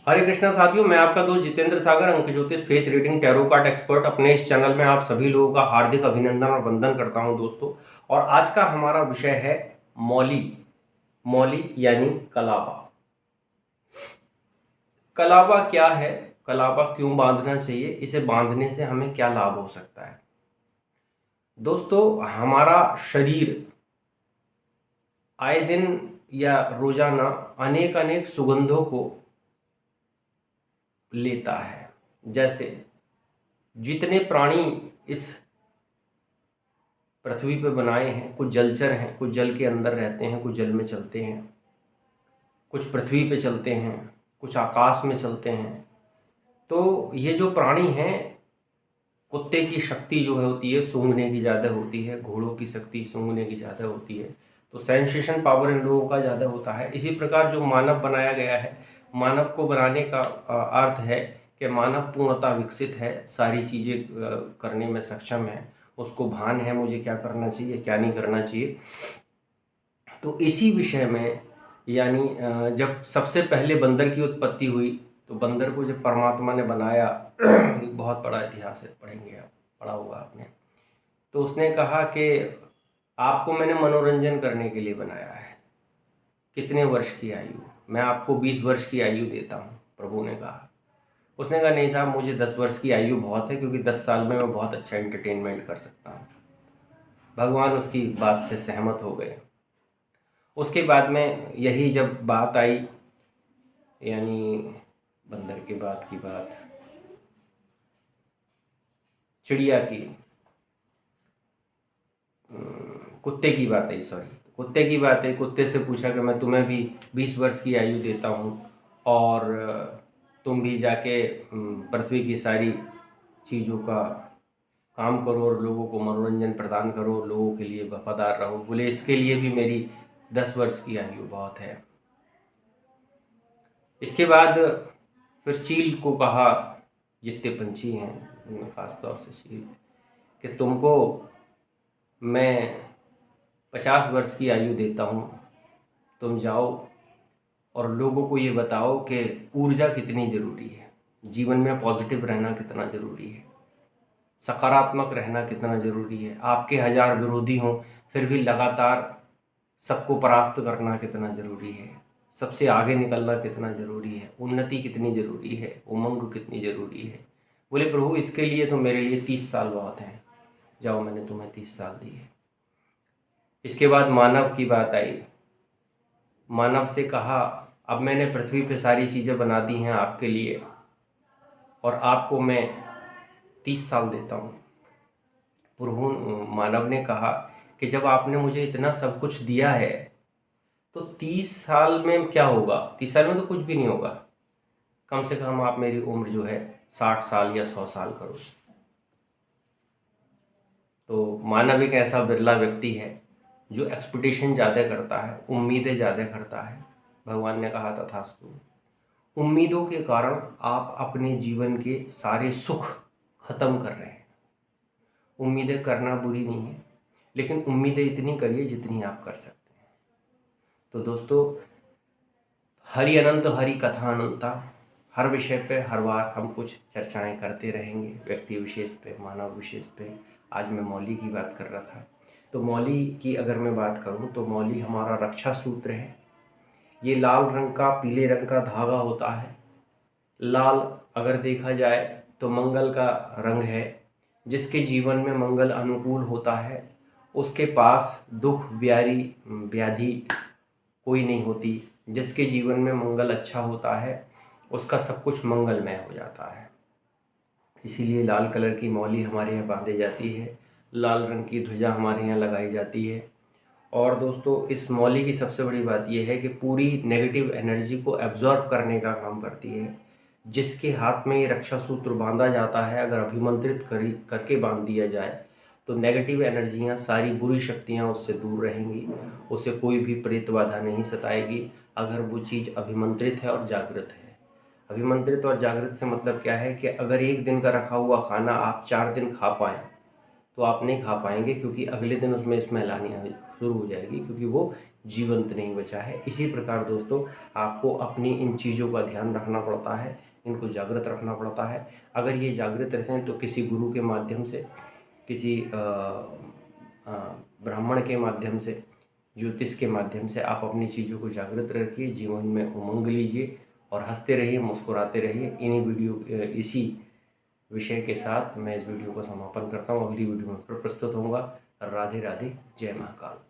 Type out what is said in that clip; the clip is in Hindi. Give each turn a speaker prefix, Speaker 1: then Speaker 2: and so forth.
Speaker 1: हरे कृष्णा साथियों, मैं आपका दोस्त जितेंद्र सागर, अंक ज्योतिष face reading tarot card expert. अपने इस चैनल में आप सभी लोगों का हार्दिक अभिनंदन और वंदन करता हूं दोस्तों। और आज का हमारा विषय है मौली। मौली यानी कलावा। कलावा क्या है, कलावा क्यों बांधना चाहिए, इसे बांधने से हमें क्या लाभ हो सकता है। दोस्तों, हमारा शरीर आए दिन या रोजाना अनेक अनेक सुगंधों को लेता है। जैसे जितने प्राणी इस पृथ्वी पे बनाए हैं, कुछ जलचर हैं, कुछ जल के अंदर रहते हैं, कुछ जल में चलते हैं, कुछ पृथ्वी पे चलते हैं, कुछ आकाश में चलते हैं। तो ये जो प्राणी हैं, कुत्ते की शक्ति जो है होती है सूंघने की ज़्यादा होती है, घोड़ों की शक्ति सूंघने की ज़्यादा होती है, तो सेंसेशन पावर इन लोगों का ज़्यादा होता है। इसी प्रकार जो मानव बनाया गया है, मानव को बनाने का अर्थ है कि मानव पूर्णतः विकसित है, सारी चीज़ें करने में सक्षम है, उसको भान है मुझे क्या करना चाहिए क्या नहीं करना चाहिए। तो इसी विषय में यानी जब सबसे पहले बंदर की उत्पत्ति हुई, तो बंदर को जब परमात्मा ने बनाया एक बहुत बड़ा इतिहास है, पढ़ेंगे आप, पढ़ा होगा आपने। तो उसने कहा कि आपको मैंने मनोरंजन करने के लिए बनाया है। कितने वर्ष की आयु? मैं आपको 20 वर्ष की आयु देता हूँ, प्रभु ने कहा। उसने कहा नहीं साहब, मुझे 10 वर्ष की आयु बहुत है, क्योंकि 10 साल में मैं बहुत अच्छा एंटरटेनमेंट कर सकता हूँ। भगवान उसकी बात से सहमत हो गए। उसके बाद में यही जब बात आई, यानी बंदर के बाद की बात चिड़िया की, कुत्ते की बात आई, सॉरी, कुत्ते की बात है। कुत्ते से पूछा कि मैं तुम्हें भी 20 वर्ष की आयु देता हूँ और तुम भी जाके पृथ्वी की सारी चीज़ों का काम करो और लोगों को मनोरंजन प्रदान करो, लोगों के लिए वफादार रहो। बोले इसके लिए भी मेरी 10 वर्ष की आयु बहुत है। इसके बाद फिर चील को कहा, जितने पंछी हैं उनमें ख़ास तौर से चील, कि तुमको मैं 50 वर्ष की आयु देता हूँ, तुम जाओ और लोगों को ये बताओ कि ऊर्जा कितनी ज़रूरी है, जीवन में पॉजिटिव रहना कितना ज़रूरी है, सकारात्मक रहना कितना ज़रूरी है। आपके 1000 विरोधी हों फिर भी लगातार सबको परास्त करना कितना ज़रूरी है, सबसे आगे निकलना कितना ज़रूरी है, उन्नति कितनी ज़रूरी है, उमंग कितनी ज़रूरी है। बोले प्रभु इसके लिए तो मेरे लिए 30 साल बहुत हैं, जाओ मैंने तुम्हें 30 साल दिए। इसके बाद मानव की बात आई। मानव से कहा अब मैंने पृथ्वी पे सारी चीज़ें बना दी हैं आपके लिए और आपको मैं 30 साल देता हूँ। प्रभु मानव ने कहा कि जब आपने मुझे इतना सब कुछ दिया है तो 30 साल में क्या होगा? 30 साल में तो कुछ भी नहीं होगा। कम से कम आप मेरी उम्र जो है 60 साल या 100 साल करो। तो मानव एक ऐसा बिरला व्यक्ति है जो एक्सपेक्टेशन ज़्यादा करता है, उम्मीदें ज़्यादा करता है। भगवान ने कहा तथास्तु। उम्मीदों के कारण आप अपने जीवन के सारे सुख खत्म कर रहे हैं। उम्मीदें करना बुरी नहीं है, लेकिन उम्मीदें इतनी करिए जितनी आप कर सकते हैं। तो दोस्तों, हरि अनंत हरि कथा अनंता, हर विषय पे हर बार हम कुछ चर्चाएं करते रहेंगे, व्यक्ति विशेष पे, मानव विशेष पे। आज मैं मौली की बात कर रहा था। तो मौली की अगर मैं बात करूं तो मौली हमारा रक्षा सूत्र है। ये लाल रंग का, पीले रंग का धागा होता है। लाल अगर देखा जाए तो मंगल का रंग है। जिसके जीवन में मंगल अनुकूल होता है उसके पास दुख व्याधि कोई नहीं होती। जिसके जीवन में मंगल अच्छा होता है उसका सब कुछ मंगलमय हो जाता है। इसीलिए लाल कलर की मौली हमारे यहाँ बांधी जाती है, लाल रंग की ध्वजा हमारे यहाँ लगाई जाती है। और दोस्तों, इस मौली की सबसे बड़ी बात यह है कि पूरी नेगेटिव एनर्जी को एब्जॉर्ब करने का काम करती है। जिसके हाथ में ये रक्षा सूत्र बांधा जाता है, अगर अभिमंत्रित करके बांध दिया जाए तो नेगेटिव एनर्जियाँ, सारी बुरी शक्तियाँ उससे दूर रहेंगी। उसे कोई भी प्रेत बाधा नहीं सताएगी अगर वो चीज़ अभिमंत्रित है और जागृत है। अभिमंत्रित और जागृत से मतलब क्या है कि अगर एक दिन का रखा हुआ खाना आप 4 दिन खा पाएँ तो आप नहीं खा पाएंगे, क्योंकि अगले दिन उसमें स्मेल आनी शुरू हो जाएगी, क्योंकि वो जीवंत नहीं बचा है। इसी प्रकार दोस्तों आपको अपनी इन चीज़ों का ध्यान रखना पड़ता है, इनको जागृत रखना पड़ता है। अगर ये जागृत रहते हैं तो किसी गुरु के माध्यम से, किसी ब्राह्मण के माध्यम से, ज्योतिष के माध्यम से आप अपनी चीज़ों को जागृत रखिए, जीवन में उमंग लीजिए और हंसते रहिए, मुस्कुराते रहिए। इसी विषय के साथ मैं इस वीडियो को समापन करता हूँ। अगली वीडियो में फिर प्रस्तुत होऊंगा। राधे राधे, जय महाकाल।